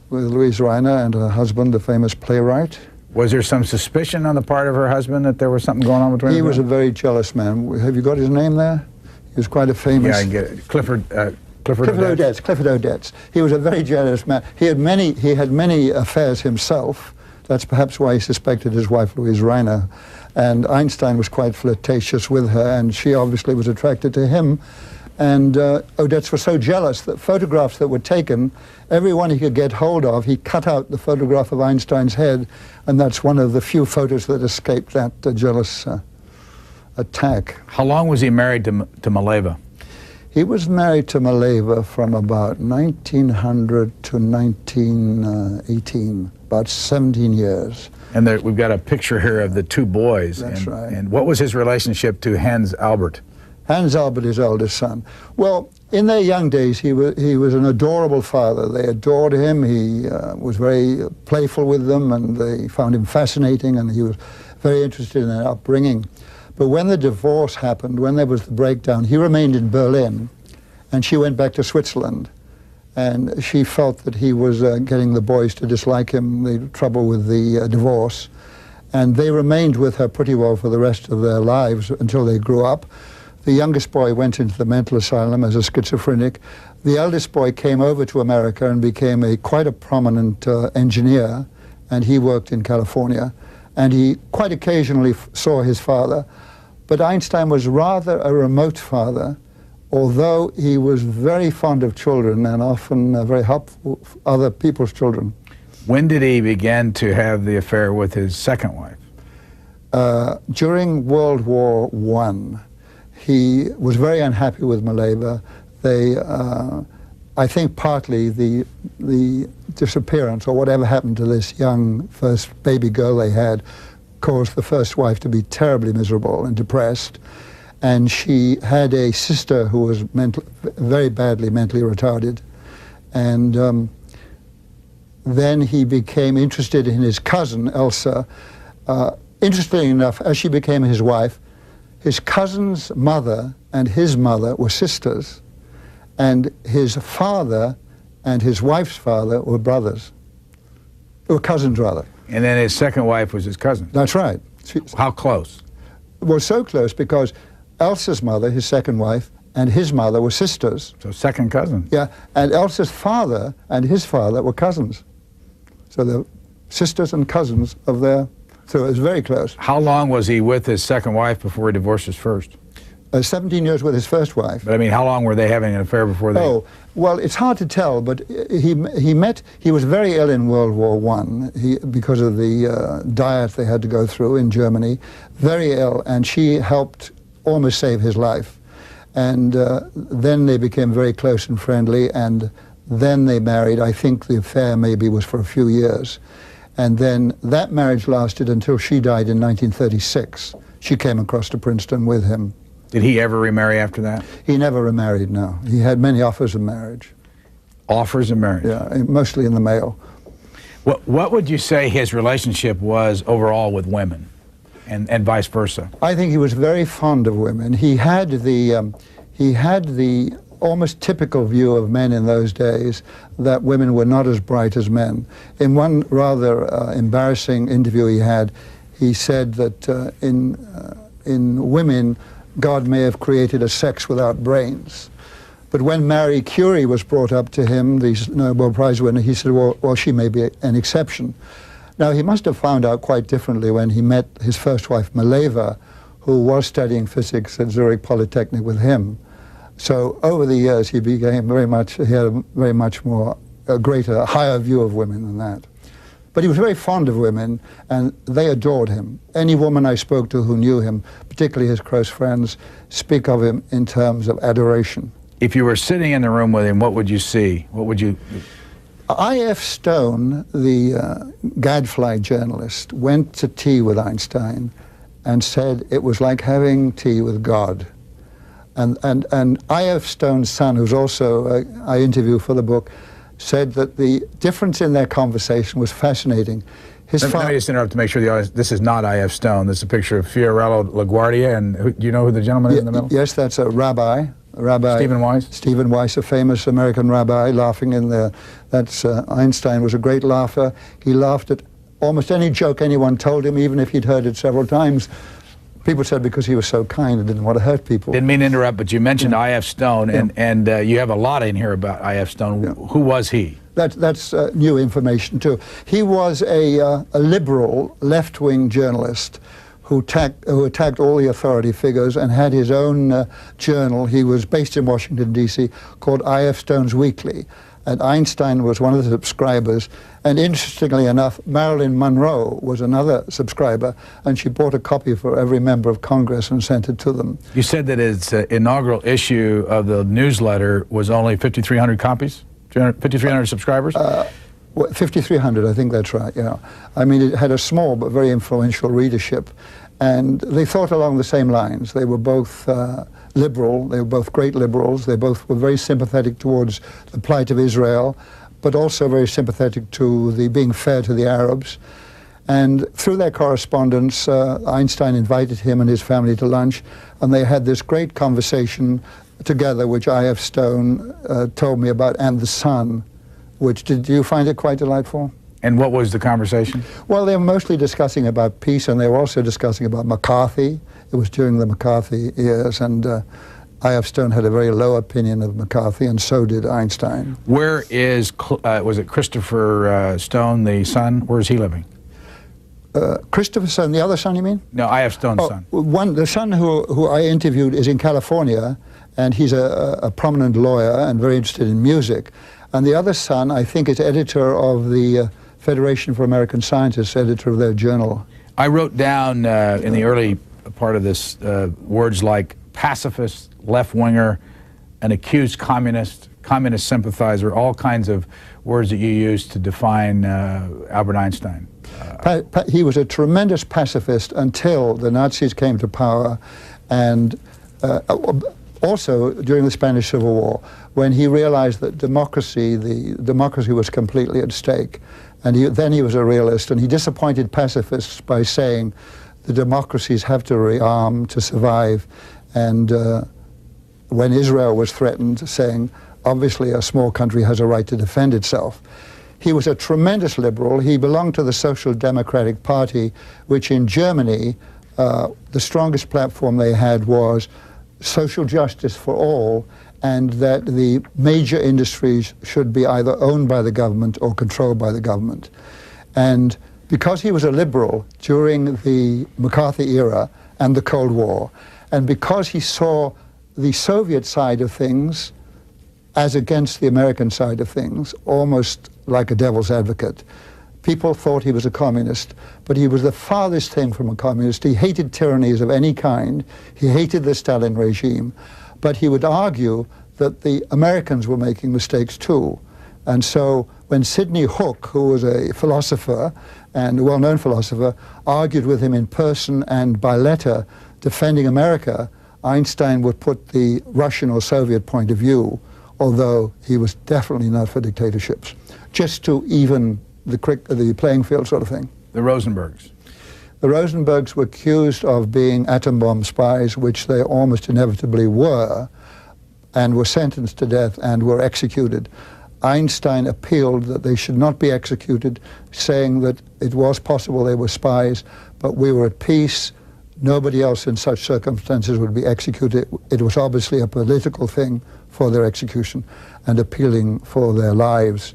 Louise Reiner and her husband, the famous playwright. Was there some suspicion on the part of her husband that there was something going on between them? He was a very jealous man. Have you got his name there? He was quite a famous... Yeah, I get it. Clifford Odets. Clifford Odets. He was a very jealous man. He had many affairs himself. That's perhaps why he suspected his wife, Louise Reiner. And Einstein was quite flirtatious with her, and she obviously was attracted to him. And Odets was so jealous that photographs that were taken, every one he could get hold of, he cut out the photograph of Einstein's head, and that's one of the few photos that escaped that jealous attack. How long was he married to Mileva? He was married to Mileva from about 1900 to 1918, about 17 years. And we've got a picture here of the two boys. That's right. And what was his relationship to Hans Albert? Hans Albert, his eldest son. Well, in their young days, he was an adorable father. They adored him. He was very playful with them, and they found him fascinating, and he was very interested in their upbringing. But when the divorce happened, when there was the breakdown, he remained in Berlin, and she went back to Switzerland. And she felt that he was getting the boys to dislike him, the trouble with the divorce. And they remained with her pretty well for the rest of their lives until they grew up. The youngest boy went into the mental asylum as a schizophrenic. The eldest boy came over to America and became quite a prominent engineer, and he worked in California. And he quite occasionally saw his father. But Einstein was rather a remote father, although he was very fond of children and often very helpful for other people's children. When did he begin to have the affair with his second wife? During World War I. He was very unhappy with Mileva. I think partly the disappearance or whatever happened to this young first baby girl they had caused the first wife to be terribly miserable and depressed. And she had a sister who was very badly mentally retarded. And then he became interested in his cousin, Elsa. Interestingly enough, as she became his wife, his cousin's mother and his mother were sisters, and his father and his wife's father were brothers. They were cousins, rather. And then his second wife was his cousin? That's right. How close? Well, so close because Elsa's mother, his second wife, and his mother were sisters. So second cousin. Yeah, and Elsa's father and his father were cousins. So they're sisters and cousins of their... So it was very close. How long was he with his second wife before he divorced his first? 17 years with his first wife. But I mean, how long were they having an affair before they... Oh, well, it's hard to tell, but he was very ill in World War I because of the diet they had to go through in Germany, very ill, and she helped almost save his life. And then they became very close and friendly, and then they married. I think the affair maybe was for a few years. And then that marriage lasted until she died in 1936. She came across to Princeton with him. Did he ever remarry after that? He never remarried, no. He had many offers of marriage. Offers of marriage? Yeah, mostly in the mail. What would you say his relationship was overall with women, and vice versa? I think he was very fond of women. He had the almost typical view of men in those days that women were not as bright as men. In one rather embarrassing interview he said that in women, God may have created a sex without brains. But when Marie Curie was brought up to him, the Nobel Prize winner, he said, well, she may be an exception. Now, he must have found out quite differently when he met his first wife, Mileva, who was studying physics at Zurich Polytechnic with him. So over the years, he had a very much more, a higher view of women than that. But he was very fond of women, and they adored him. Any woman I spoke to who knew him, particularly his close friends, speak of him in terms of adoration. If you were sitting in the room with him, what would you see? What would you... I.F. Stone, the gadfly journalist, went to tea with Einstein and said it was like having tea with God. And I.F. Stone's son, who's also I interviewed for the book, said that the difference in their conversation was fascinating. Let me just interrupt to make sure the audience, this is not I.F. Stone. This is a picture of Fiorello LaGuardia, and do you know who the gentleman is in the middle? Yes, that's a rabbi. Stephen Weiss? Stephen Weiss, a famous American rabbi, laughing in there. That's Einstein was a great laugher. He laughed at almost any joke anyone told him, even if he'd heard it several times. People said because he was so kind and didn't want to hurt people. Didn't mean to interrupt, but you mentioned I.F. Stone, and you have a lot in here about I.F. Stone. Yeah. Who was he? That's new information, too. He was a liberal, left-wing journalist who attacked all the authority figures and had his own journal. He was based in Washington, D.C., called I.F. Stone's Weekly. And Einstein was one of the subscribers. And interestingly enough, Marilyn Monroe was another subscriber, and she bought a copy for every member of Congress and sent it to them. You said that its inaugural issue of the newsletter was only 5,300 copies? 5,300 subscribers? 5,300, I think that's right, yeah. I mean, it had a small but very influential readership. And they thought along the same lines. They were both liberal, they were both great liberals, they both were very sympathetic towards the plight of Israel, but also very sympathetic to the being fair to the Arabs. And through their correspondence, Einstein invited him and his family to lunch, and they had this great conversation together, which I.F. Stone told me about, and the Sun, which, did you find it quite delightful? And what was the conversation? Well, they were mostly discussing about peace, and they were also discussing about McCarthy. It was during the McCarthy years, and I.F. Stone had a very low opinion of McCarthy, and so did Einstein. Where is, was it Christopher Stone, the son? Where is he living? Christopher Stone, the other son, you mean? No, I.F. Stone's son. The son who I interviewed is in California, and he's a prominent lawyer and very interested in music. And the other son, I think, is editor of the Federation for American Scientists, editor of their journal. I wrote down in the early part of this words like pacifist, left-winger, an accused communist, communist sympathizer, all kinds of words that you used to define Albert Einstein. He was a tremendous pacifist until the Nazis came to power, and also during the Spanish Civil War, when he realized that the democracy was completely at stake. And then he was a realist, and he disappointed pacifists by saying the democracies have to rearm to survive. And when Israel was threatened, saying, obviously a small country has a right to defend itself. He was a tremendous liberal. He belonged to the Social Democratic Party, which in Germany, the strongest platform they had was social justice for all, and that the major industries should be either owned by the government or controlled by the government. And because he was a liberal during the McCarthy era and the Cold War, and because he saw the Soviet side of things as against the American side of things, almost like a devil's advocate, people thought he was a communist, but he was the farthest thing from a communist. He hated tyrannies of any kind. He hated the Stalin regime. But he would argue that the Americans were making mistakes too. And so when Sidney Hook, who was a philosopher and a well-known philosopher, argued with him in person and by letter defending America, Einstein would put the Russian or Soviet point of view, although he was definitely not for dictatorships, just to even the playing field sort of thing. The Rosenbergs. The Rosenbergs were accused of being atom bomb spies, which they almost inevitably were, and were sentenced to death and were executed. Einstein appealed that they should not be executed, saying that it was possible they were spies, but we were at peace. Nobody else in such circumstances would be executed. It was obviously a political thing for their execution and appealing for their lives.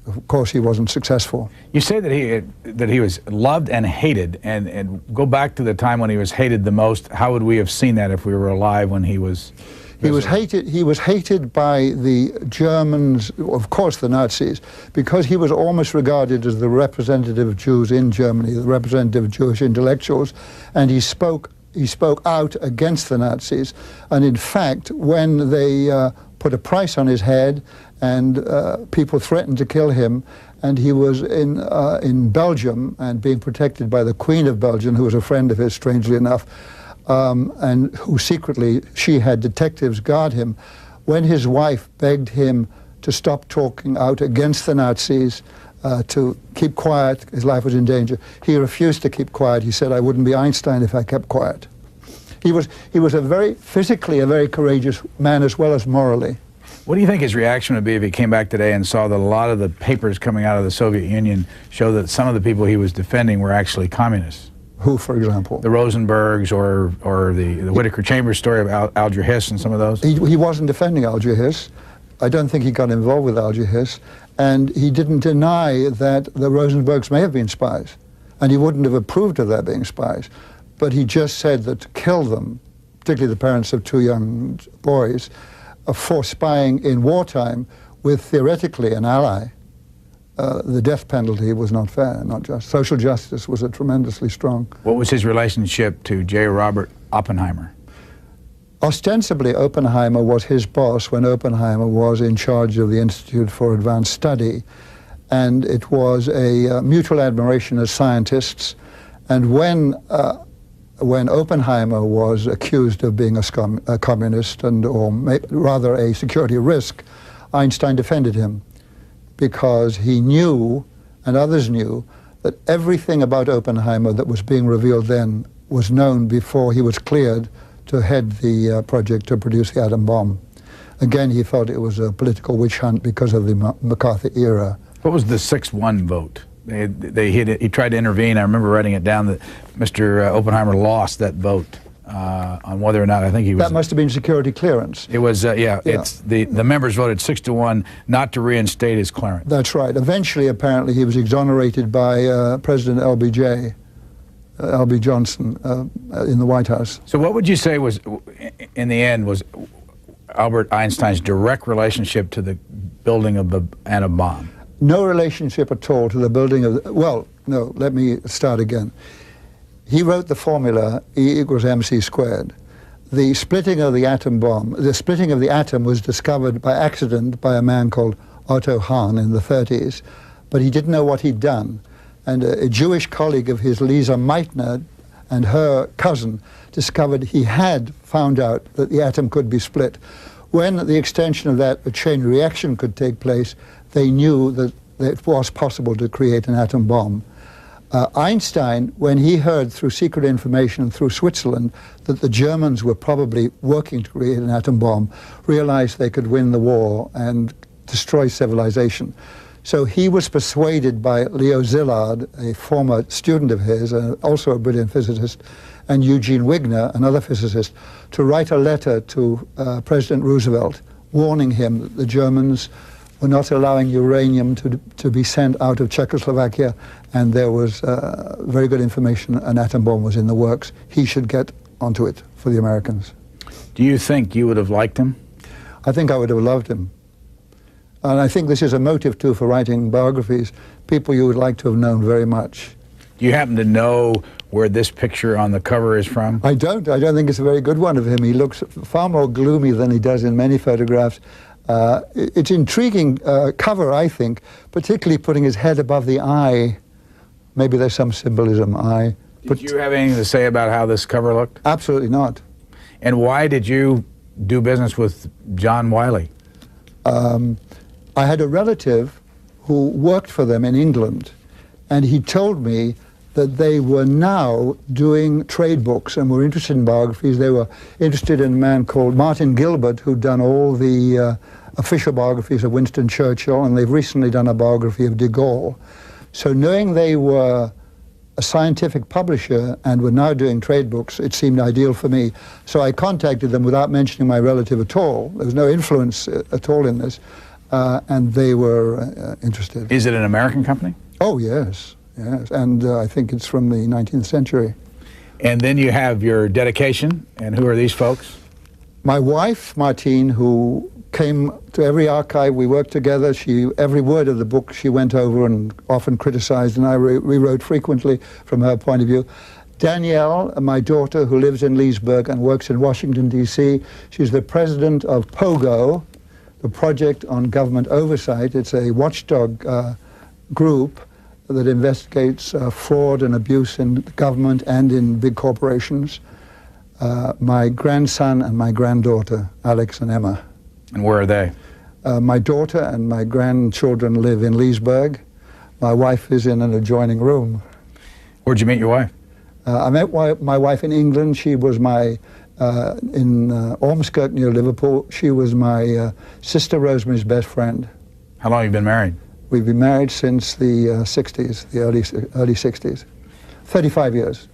Of course, he wasn't successful. You say that he was loved and hated, and go back to the time when he was hated the most. How would we have seen that if we were alive when he was? He was hated by the Germans, of course the Nazis, because he was almost regarded as the representative of Jews in Germany, the representative of Jewish intellectuals, and he spoke out against the Nazis. And in fact, when they put a price on his head and people threatened to kill him, and he was in Belgium and being protected by the Queen of Belgium, who was a friend of his, strangely enough, and who secretly, she had detectives guard him. When his wife begged him to stop talking out against the Nazis, to keep quiet. His life was in danger. He refused to keep quiet. He said, "I wouldn't be Einstein if I kept quiet." He was physically a very courageous man as well as morally. What do you think his reaction would be if he came back today and saw that a lot of the papers coming out of the Soviet Union show that some of the people he was defending were actually communists? Who, for example? The Rosenbergs or the Whittaker Chambers story about Alger Hiss and some of those? He wasn't defending Alger Hiss. I don't think he got involved with Alger Hiss. And he didn't deny that the Rosenbergs may have been spies. And he wouldn't have approved of their being spies. But he just said that to kill them, particularly the parents of two young boys, for spying in wartime with theoretically an ally, the death penalty was not fair, not just. Social justice was a tremendously strong. What was his relationship to J. Robert Oppenheimer? Ostensibly, Oppenheimer was his boss when Oppenheimer was in charge of the Institute for Advanced Study, and it was a mutual admiration as scientists. And when Oppenheimer was accused of being a communist or rather a security risk, Einstein defended him because he knew, and others knew, that everything about Oppenheimer that was being revealed then was known before he was cleared to head the project to produce the atom bomb. Again, he thought it was a political witch hunt because of the McCarthy era. What was the 6-1 vote? He tried to intervene. I remember writing it down that Mr. Oppenheimer lost that vote on whether or not, I think he was... That must have been security clearance. It was, yeah. It's the members voted 6-1 not to reinstate his clearance. That's right. Eventually, apparently, he was exonerated by President L.B. Johnson in the White House. So what would you say was, in the end, was Albert Einstein's direct relationship to the building of the atom bomb? No relationship at all to the building of well, no, let me start again. He wrote the formula E equals mc squared. The splitting of the atom bomb, the splitting of the atom was discovered by accident by a man called Otto Hahn in the 30s, but he didn't know what he'd done. And a Jewish colleague of his, Lisa Meitner, and her cousin discovered he had found out that the atom could be split. When the extension of that chain reaction could take place, they knew that it was possible to create an atom bomb. Einstein, when he heard through secret information through Switzerland that the Germans were probably working to create an atom bomb, realized they could win the war and destroy civilization. So he was persuaded by Leo Szilard, a former student of his, also a brilliant physicist, and Eugene Wigner, another physicist, to write a letter to President Roosevelt warning him that the Germans were not allowing uranium to be sent out of Czechoslovakia, and there was very good information an atom bomb was in the works. He should get onto it for the Americans. Do you think you would have liked him? I think I would have loved him. And I think this is a motive, too, for writing biographies, people you would like to have known very much. Do you happen to know where this picture on the cover is from? I don't. I don't think it's a very good one of him. He looks far more gloomy than he does in many photographs. It's intriguing cover, I think, particularly putting his head above the eye. Maybe there's some symbolism, eye. Did you have anything to say about how this cover looked? Absolutely not. And why did you do business with John Wiley? I had a relative who worked for them in England, and he told me that they were now doing trade books and were interested in biographies. They were interested in a man called Martin Gilbert, who'd done all the official biographies of Winston Churchill, and they've recently done a biography of de Gaulle. So knowing they were a scientific publisher and were now doing trade books, it seemed ideal for me. So I contacted them without mentioning my relative at all. There was no influence at all in this, and they were interested. Is it an American company? Oh, yes. Yes, and I think it's from the 19th century. And then you have your dedication, and who are these folks? My wife, Martine, who came to every archive, we worked together. Every word of the book she went over and often criticized, and I rewrote frequently from her point of view. Danielle, my daughter, who lives in Leesburg and works in Washington, D.C. She's the president of POGO, the Project on Government Oversight. It's a watchdog group that investigates fraud and abuse in government and in big corporations. My grandson and my granddaughter, Alex and Emma. And where are they? My daughter and my grandchildren live in Leesburg. My wife is in an adjoining room. Where'd you meet your wife? I met my wife in England. She was in Ormskirk near Liverpool. She was my sister Rosemary's best friend. How long have you been married? We've been married since the 60s, the early 60s. 35 years.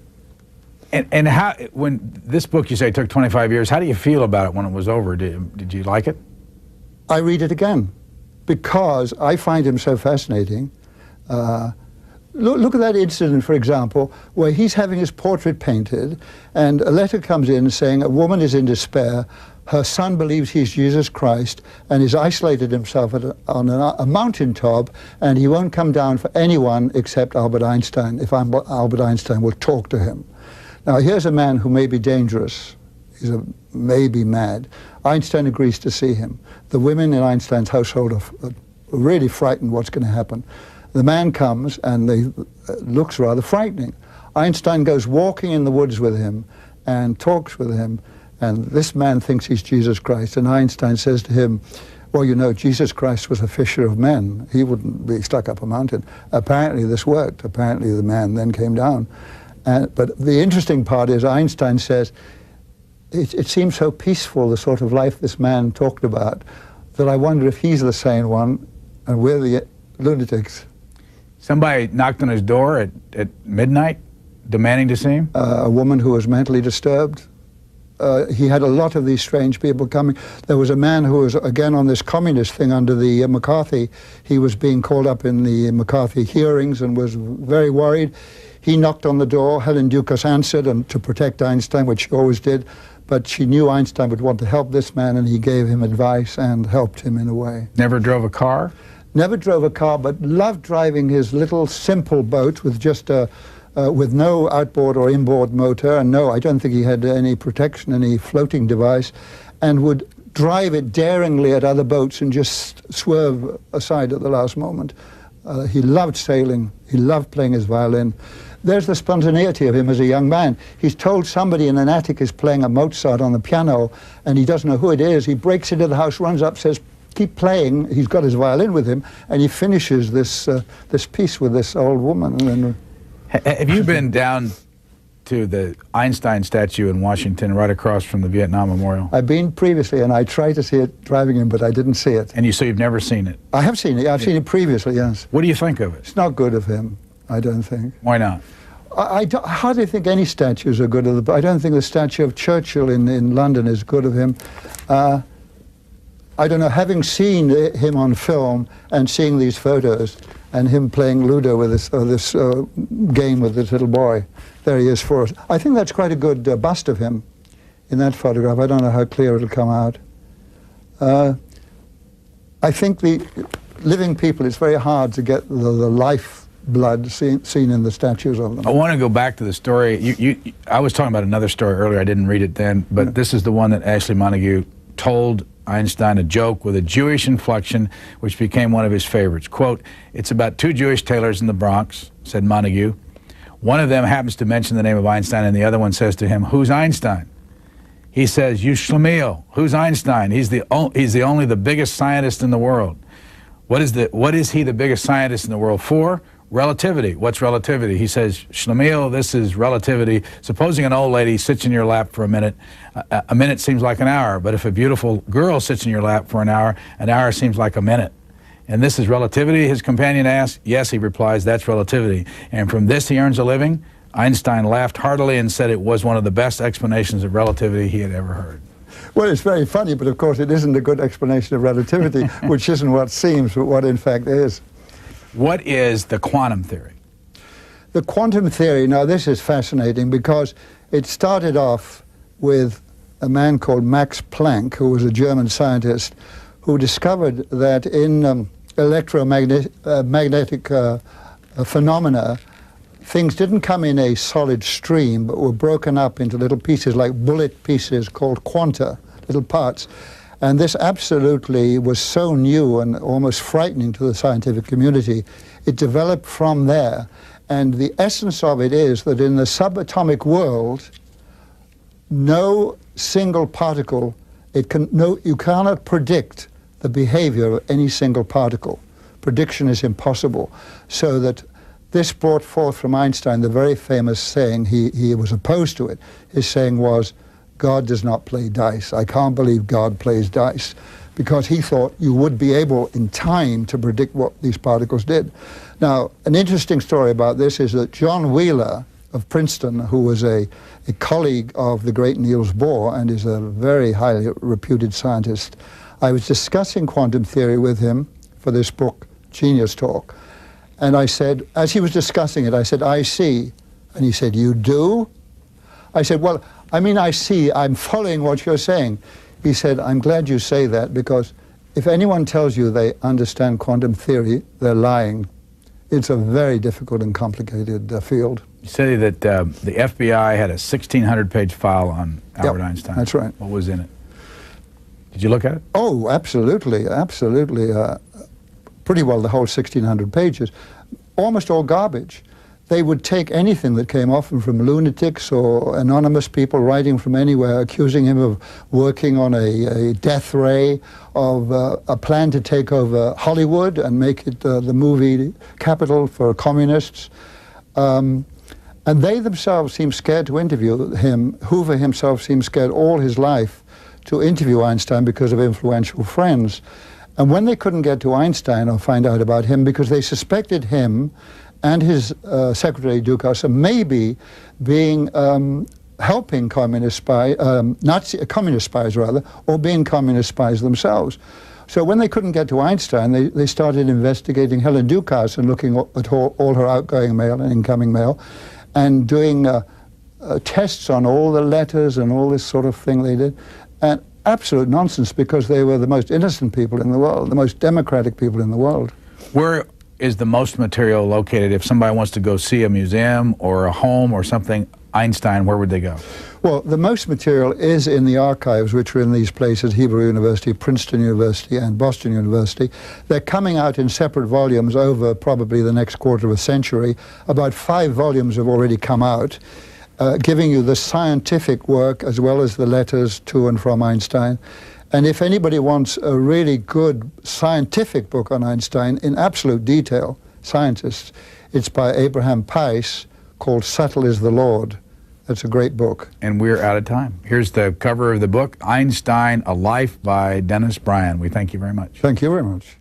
And how, when this book you say took 25 years, how do you feel about it when it was over? Did you like it? I read it again because I find him so fascinating. Look at that incident, for example, where he's having his portrait painted and a letter comes in saying a woman is in despair, her son believes he's Jesus Christ and he's isolated himself on a mountaintop and he won't come down for anyone except Albert Einstein. If Albert Einstein will talk to him. Now here's a man who may be dangerous, he's maybe mad. Einstein agrees to see him. The women in Einstein's household are really frightened what's going to happen. The man comes and looks rather frightening. Einstein goes walking in the woods with him and talks with him, and this man thinks he's Jesus Christ, and Einstein says to him, well, you know, Jesus Christ was a fisher of men. He wouldn't be stuck up a mountain. Apparently this worked. Apparently the man then came down. But the interesting part is Einstein says, it seems so peaceful, the sort of life this man talked about, that I wonder if he's the sane one and we're the lunatics. Somebody knocked on his door at midnight, demanding to see him? A woman who was mentally disturbed. He had a lot of these strange people coming. There was a man who was, again, on this communist thing under the McCarthy. He was being called up in the McCarthy hearings and was very worried. He knocked on the door. Helen Dukas answered, and to protect Einstein, which she always did. But she knew Einstein would want to help this man, and he gave him advice and helped him in a way. Never drove a car? Never drove a car, but loved driving his little simple boat with just with no outboard or inboard motor, and no, I don't think he had any protection, any floating device, and would drive it daringly at other boats and just swerve aside at the last moment. He loved sailing. He loved playing his violin. There's the spontaneity of him as a young man. He's told somebody in an attic is playing a Mozart on the piano, and he doesn't know who it is. He breaks into the house, runs up, says, keep playing. He's got his violin with him, and he finishes this this piece with this old woman. And have you been down to the Einstein statue in Washington, right across from the Vietnam Memorial? I've been previously, and I tried to see it driving in, but I didn't see it. And you say you've never seen it? I have seen it. I've seen it previously, yes. What do you think of it? It's not good of him, I don't think. Why not? I hardly think any statues are good of him. I don't think the statue of Churchill in London is good of him. I don't know, having seen him on film and seeing these photos and him playing Ludo with this game with this little boy, there he is for us. I think that's quite a good bust of him in that photograph. I don't know how clear it'll come out. I think the living people, it's very hard to get the life blood seen in the statues of them. I want to go back to the story. I was talking about another story earlier. I didn't read it then, but yeah. This is the one that Ashley Montagu told Einstein, a joke with a Jewish inflection, which became one of his favorites. Quote, "It's about two Jewish tailors in the Bronx," said Montagu. "One of them happens to mention the name of Einstein, and the other one says to him, 'Who's Einstein?' He says, 'You schlemiel, who's Einstein? He's the only the biggest scientist in the world.' What is he the biggest scientist in the world for? Relativity. What's relativity? He says, 'Schlemiel, this is relativity. Supposing an old lady sits in your lap for a minute seems like an hour, but if a beautiful girl sits in your lap for an hour seems like a minute. And this is relativity?' His companion asks. 'Yes,' he replies, 'that's relativity. And from this he earns a living?' Einstein laughed heartily and said it was one of the best explanations of relativity he had ever heard." Well, it's very funny, but of course it isn't a good explanation of relativity, which isn't what seems, but what in fact is. What is the quantum theory? The quantum theory, now this is fascinating because it started off with a man called Max Planck, who was a German scientist, who discovered that in electromagnetic phenomena, things didn't come in a solid stream, but were broken up into little pieces, like bullet pieces called quanta, little parts. And this absolutely was so new and almost frightening to the scientific community. It developed from there. And the essence of it is that in the subatomic world, no single particle, you cannot predict the behavior of any single particle. Prediction is impossible. So that this brought forth from Einstein the very famous saying, he was opposed to it. His saying was, God does not play dice. I can't believe God plays dice. Because he thought you would be able in time to predict what these particles did. Now, an interesting story about this is that John Wheeler of Princeton, who was a colleague of the great Niels Bohr and is a very highly reputed scientist, I was discussing quantum theory with him for this book, Genius Talk. And I said, as he was discussing it, I said, I see. And he said, you do? I said, well, I mean, I see, I'm following what you're saying. He said, I'm glad you say that, because if anyone tells you they understand quantum theory, they're lying. It's a very difficult and complicated field. You said that the FBI had a 1,600-page file on Albert Yep, Einstein. that's right. What was in it? Did you look at it? Oh, absolutely, absolutely. Pretty well the whole 1,600 pages. Almost all garbage. They would take anything that came, often from lunatics or anonymous people writing from anywhere, accusing him of working on a death ray, of a plan to take over Hollywood and make it the movie capital for communists. And they themselves seemed scared to interview him. Hoover himself seemed scared all his life to interview Einstein because of influential friends. And when they couldn't get to Einstein or find out about him, because they suspected him and his secretary Dukas of maybe being helping communist spies rather, or being communist spies themselves. So when they couldn't get to Einstein, they started investigating Helen Dukas and looking at all her outgoing mail and incoming mail, and doing tests on all the letters and all this sort of thing they did. And absolute nonsense, because they were the most innocent people in the world, the most democratic people in the world. Where is the most material located? If somebody wants to go see a museum or a home or something, Einstein, where would they go? Well, the most material is in the archives, which are in these places, Hebrew University, Princeton University, and Boston University. They're coming out in separate volumes over probably the next quarter of a century. About 5 volumes have already come out, giving you the scientific work as well as the letters to and from Einstein. And if anybody wants a really good scientific book on Einstein in absolute detail, scientists, it's by Abraham Peiss, called Subtle is the Lord. That's a great book. And we're out of time. Here's the cover of the book, Einstein, A Life by Dennis Bryan. We thank you very much. Thank you very much.